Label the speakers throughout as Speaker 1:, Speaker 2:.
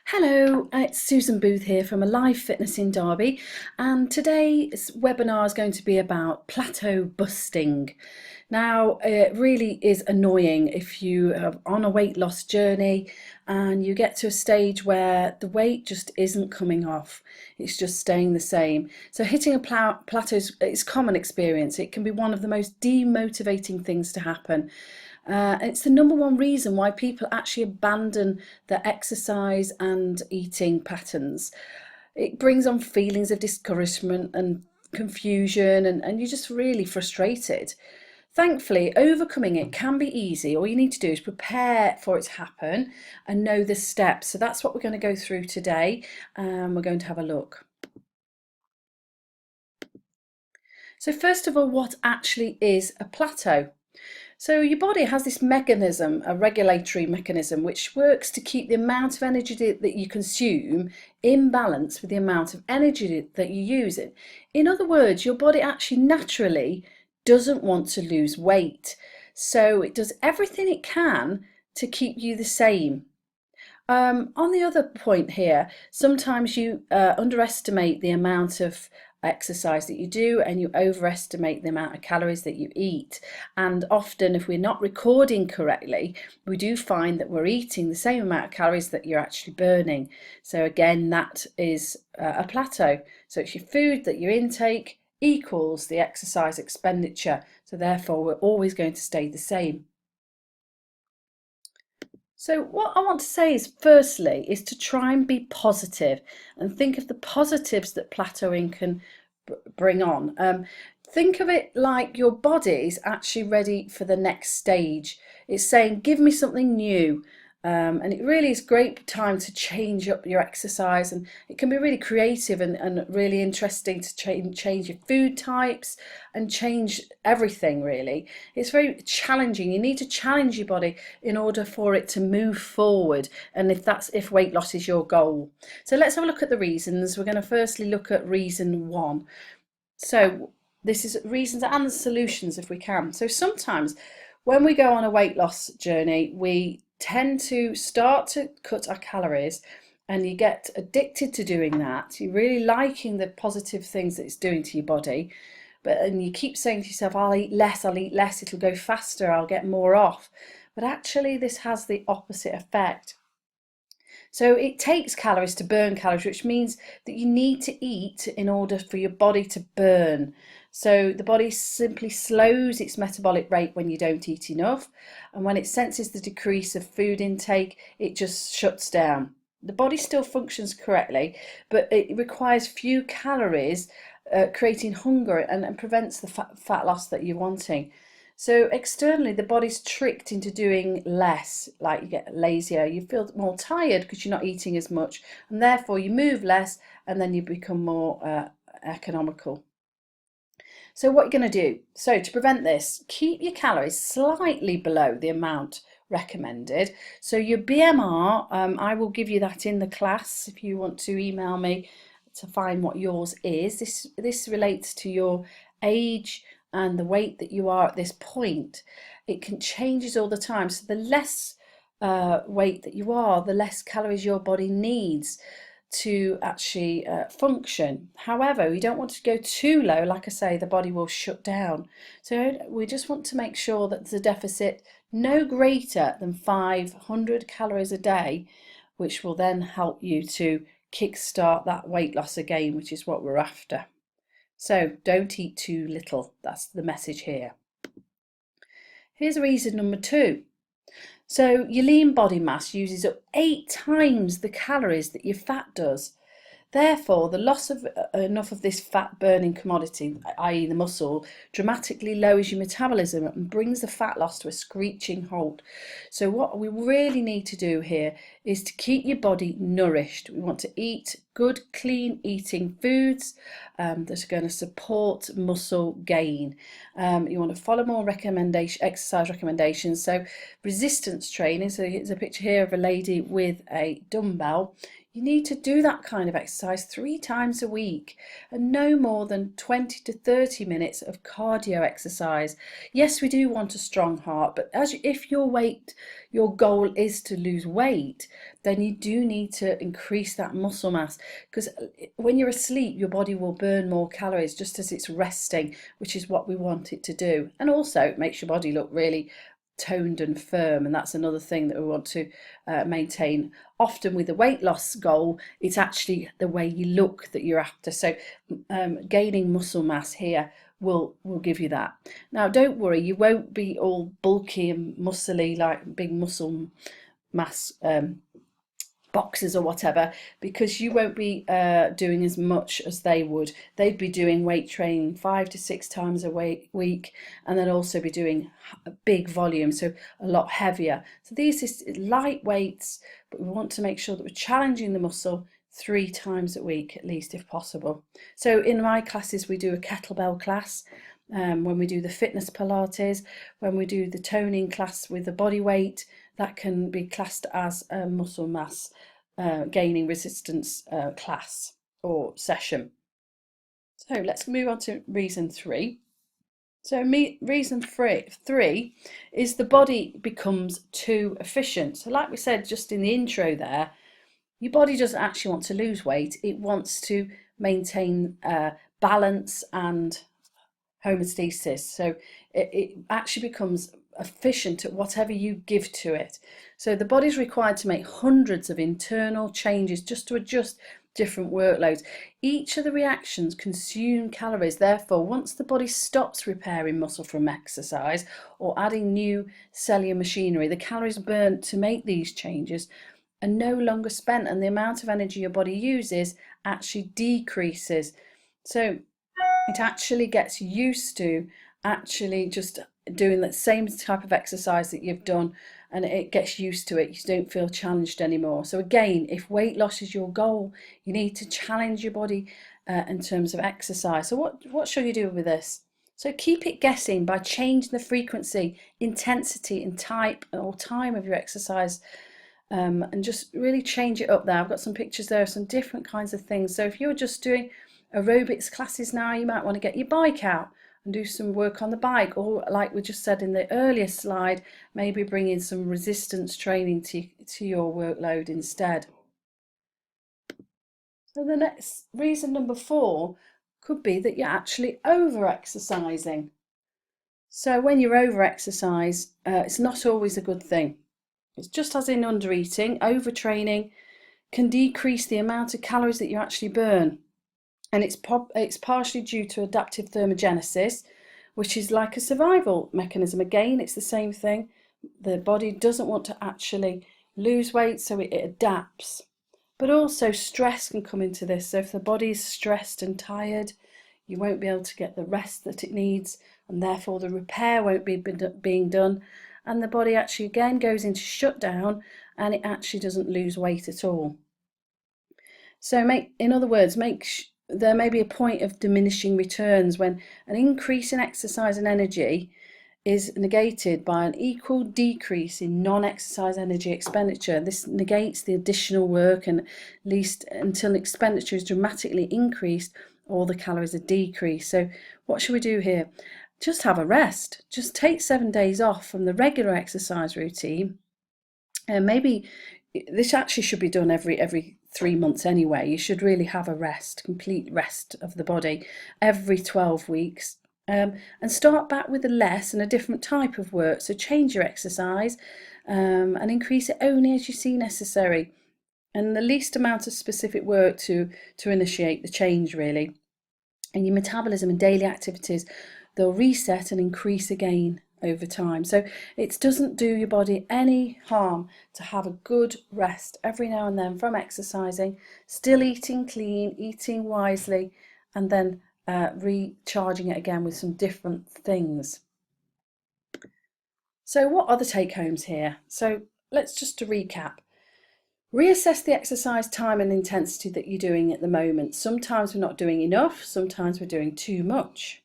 Speaker 1: Hello, it's Susan Booth here from Alive Fitness in Derby, and today's webinar is going to be about plateau busting. Now, it really is annoying if you are on a weight loss journey and you get to a stage where the weight just isn't coming off, it's just staying the same. So hitting a plateau is a common experience. It can be one of the most demotivating things to happen. It's the number one reason why people actually abandon their exercise and eating patterns. It brings on feelings of discouragement and confusion, and you're just really frustrated. Thankfully, overcoming it can be easy. All you need to do is prepare for it to happen and know the steps. So that's what we're going to go through today, and we're going to have a look. So first of all, what actually is a plateau? So your body has this mechanism, a regulatory mechanism, which works to keep the amount of energy that you consume in balance with the amount of energy that you use. In other words, your body actually naturally doesn't want to lose weight. So it does everything it can to keep you the same. On the other point here, sometimes you underestimate the amount of exercise that you do and you overestimate the amount of calories that you eat, and often if we're not recording correctly, we do find that we're eating the same amount of calories that you're actually burning. So again, that is a plateau. So it's your food that your intake equals the exercise expenditure, so therefore we're always going to stay the same. So what I want to say is, firstly, is to try and be positive and think of the positives that plateauing can bring on. Think of it like your body is actually ready for the next stage. It's saying, give me something new. And it really is a great time to change up your exercise, and it can be really creative and really interesting to change your food types and change everything. Really, it's very challenging. You need to challenge your body in order for it to move forward, and if weight loss is your goal. So let's have a look at the reasons. We're going to firstly look at reason one. So this is reasons and solutions if we can. So sometimes when we go on a weight loss journey, we tend to start to cut our calories, and you get addicted to doing that. You're really liking the positive things that it's doing to your body, and you keep saying to yourself, I'll eat less, it'll go faster, I'll get more off. But actually this has the opposite effect. So it takes calories to burn calories, which means that you need to eat in order for your body to burn. So the body simply slows its metabolic rate when you don't eat enough, and when it senses the decrease of food intake, it just shuts down. The body still functions correctly, but it requires few calories, creating hunger and prevents the fat loss that you're wanting. So externally, the body's tricked into doing less, like you get lazier, you feel more tired because you're not eating as much, and therefore you move less, and then you become more economical. So what you're going to do, so to prevent this, keep your calories slightly below the amount recommended. So your BMR, I will give you that in the class if you want to email me to find what yours is. This relates to your age and the weight that you are at this point. It changes all the time. So the less weight that you are, the less calories your body needs to actually function. However, you don't want to go too low. Like I say, the body will shut down. So we just want to make sure that there's a deficit no greater than 500 calories a day, which will then help you to kickstart that weight loss again, which is what we're after. So don't eat too little. That's the message here. Here's reason number two. So your lean body mass uses up 8 times the calories that your fat does. Therefore, the loss of enough of this fat burning commodity, i.e. the muscle, dramatically lowers your metabolism and brings the fat loss to a screeching halt. So what we really need to do here is to keep your body nourished. We want to eat good, clean eating foods that are going to support muscle gain. You want to follow more exercise recommendations. So resistance training, so here's a picture here of a lady with a dumbbell. You need to do that kind of exercise 3 times a week and no more than 20 to 30 minutes of cardio exercise. Yes, we do want a strong heart, but if your goal is to lose weight, then you do need to increase that muscle mass, because when you're asleep, your body will burn more calories just as it's resting, which is what we want it to do. And also it makes your body look really toned and firm, and that's another thing that we want to maintain. Often with a weight loss goal, it's actually the way you look that you're after. So gaining muscle mass here will give you that. Now don't worry, you won't be all bulky and muscly like big muscle mass boxes or whatever, because you won't be doing as much as they would. They'd be doing weight training 5 to 6 times a week, and then also be doing a big volume, so a lot heavier. So these is light weights, but we want to make sure that we're challenging the muscle 3 times a week at least if possible. So in my classes we do a kettlebell class, when we do the fitness Pilates, when we do the toning class with the body weight, that can be classed as a muscle mass gaining resistance class or session. So let's move on to reason 3. So reason three is the body becomes too efficient. So like we said just in the intro there, your body doesn't actually want to lose weight. It wants to maintain balance and homeostasis. So it actually becomes efficient at whatever you give to it. So the body's required to make hundreds of internal changes just to adjust different workloads. Each of the reactions consume calories. Therefore, once the body stops repairing muscle from exercise or adding new cellular machinery, the calories burnt to make these changes are no longer spent, and the amount of energy your body uses actually decreases. So it actually gets used to actually just doing the same type of exercise that you've done, and it gets used to it. You don't feel challenged anymore. So again, if weight loss is your goal, you need to challenge your body in terms of exercise. So what shall you do with this? So keep it guessing by changing the frequency, intensity and type or time of your exercise, and just really change it up there. I've got some pictures there of some different kinds of things. So if you're just doing aerobics classes now, you might want to get your bike out and do some work on the bike, or like we just said in the earlier slide, maybe bring in some resistance training to your workload instead. So the next reason, number 4, could be that you're actually over exercising. So when you're over exercise, it's not always a good thing. It's just as in under eating, overtraining can decrease the amount of calories that you actually burn. And it's partially due to adaptive thermogenesis, which is like a survival mechanism. Again, it's the same thing. The body doesn't want to actually lose weight, so it adapts. But also stress can come into this. So if the body is stressed and tired, you won't be able to get the rest that it needs, and therefore the repair won't be being done. And the body actually again goes into shutdown, and it actually doesn't lose weight at all. So in other words, there may be a point of diminishing returns when an increase in exercise and energy is negated by an equal decrease in non-exercise energy expenditure. This negates the additional work, and at least until expenditure is dramatically increased or the calories are decreased. So what should we do here? Just have a rest. Just take 7 days off from the regular exercise routine. And maybe this actually should be done every 3 months anyway. You should really have a rest, complete rest of the body every 12 weeks. And start back with a less and a different type of work. So change your exercise and increase it only as you see necessary, and the least amount of specific work to initiate the change really. And your metabolism and daily activities, they'll reset and increase again over time. So it doesn't do your body any harm to have a good rest every now and then from exercising, still eating clean, eating wisely, and then recharging it again with some different things. So what are the take homes here? So let's just to recap. Reassess the exercise time and intensity that you're doing at the moment. Sometimes we're not doing enough, sometimes we're doing too much.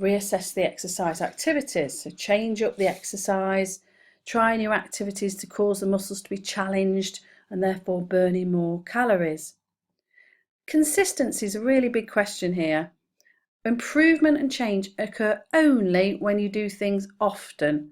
Speaker 1: Reassess the exercise activities, so change up the exercise, try new activities to cause the muscles to be challenged and therefore burning more calories. Consistency is a really big question here. Improvement and change occur only when you do things often.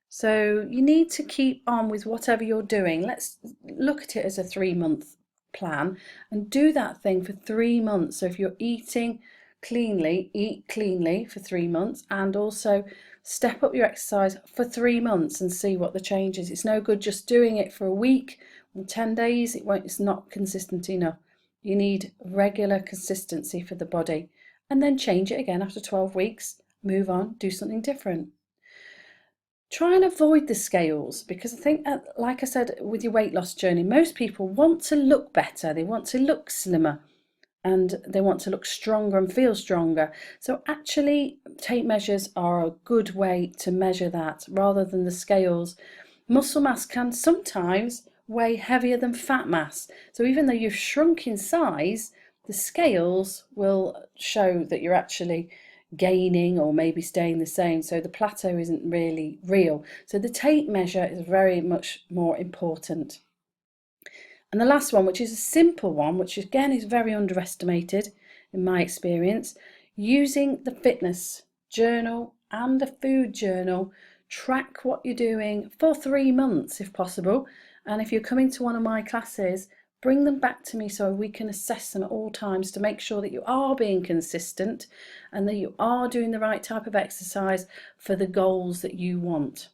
Speaker 1: So you need to keep on with whatever you're doing. Let's look at it as a 3-month plan and do that thing for 3 months. So if you're eating cleanly, eat cleanly for 3 months, and also step up your exercise for 3 months and see what the change is. It's no good just doing it for a week or 10 days. It's not consistent enough. You need regular consistency for the body, and then change it again after 12 weeks, move on, do something different. Try and avoid the scales, because I think, like I said, with your weight loss journey, most people want to look better, they want to look slimmer, and they want to look stronger and feel stronger. So actually, tape measures are a good way to measure that rather than the scales. Muscle mass can sometimes weigh heavier than fat mass. So even though you've shrunk in size, the scales will show that you're actually gaining or maybe staying the same. So the plateau isn't really real. So the tape measure is very much more important. And the last one, which is a simple one, which again is very underestimated in my experience, using the fitness journal and a food journal. Track what you're doing for 3 months if possible. And if you're coming to one of my classes, bring them back to me so we can assess them at all times to make sure that you are being consistent and that you are doing the right type of exercise for the goals that you want.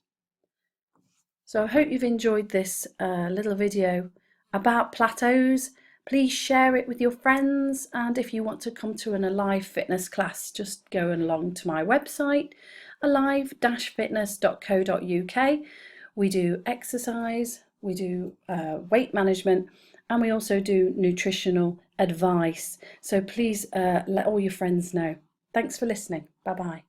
Speaker 1: So I hope you've enjoyed this little video about plateaus. Please share it with your friends, and if you want to come to an Alive Fitness class, just go along to my website, alive-fitness.co.uk. We do exercise, we do weight management, and we also do nutritional advice. So please let all your friends know. Thanks for listening. Bye bye.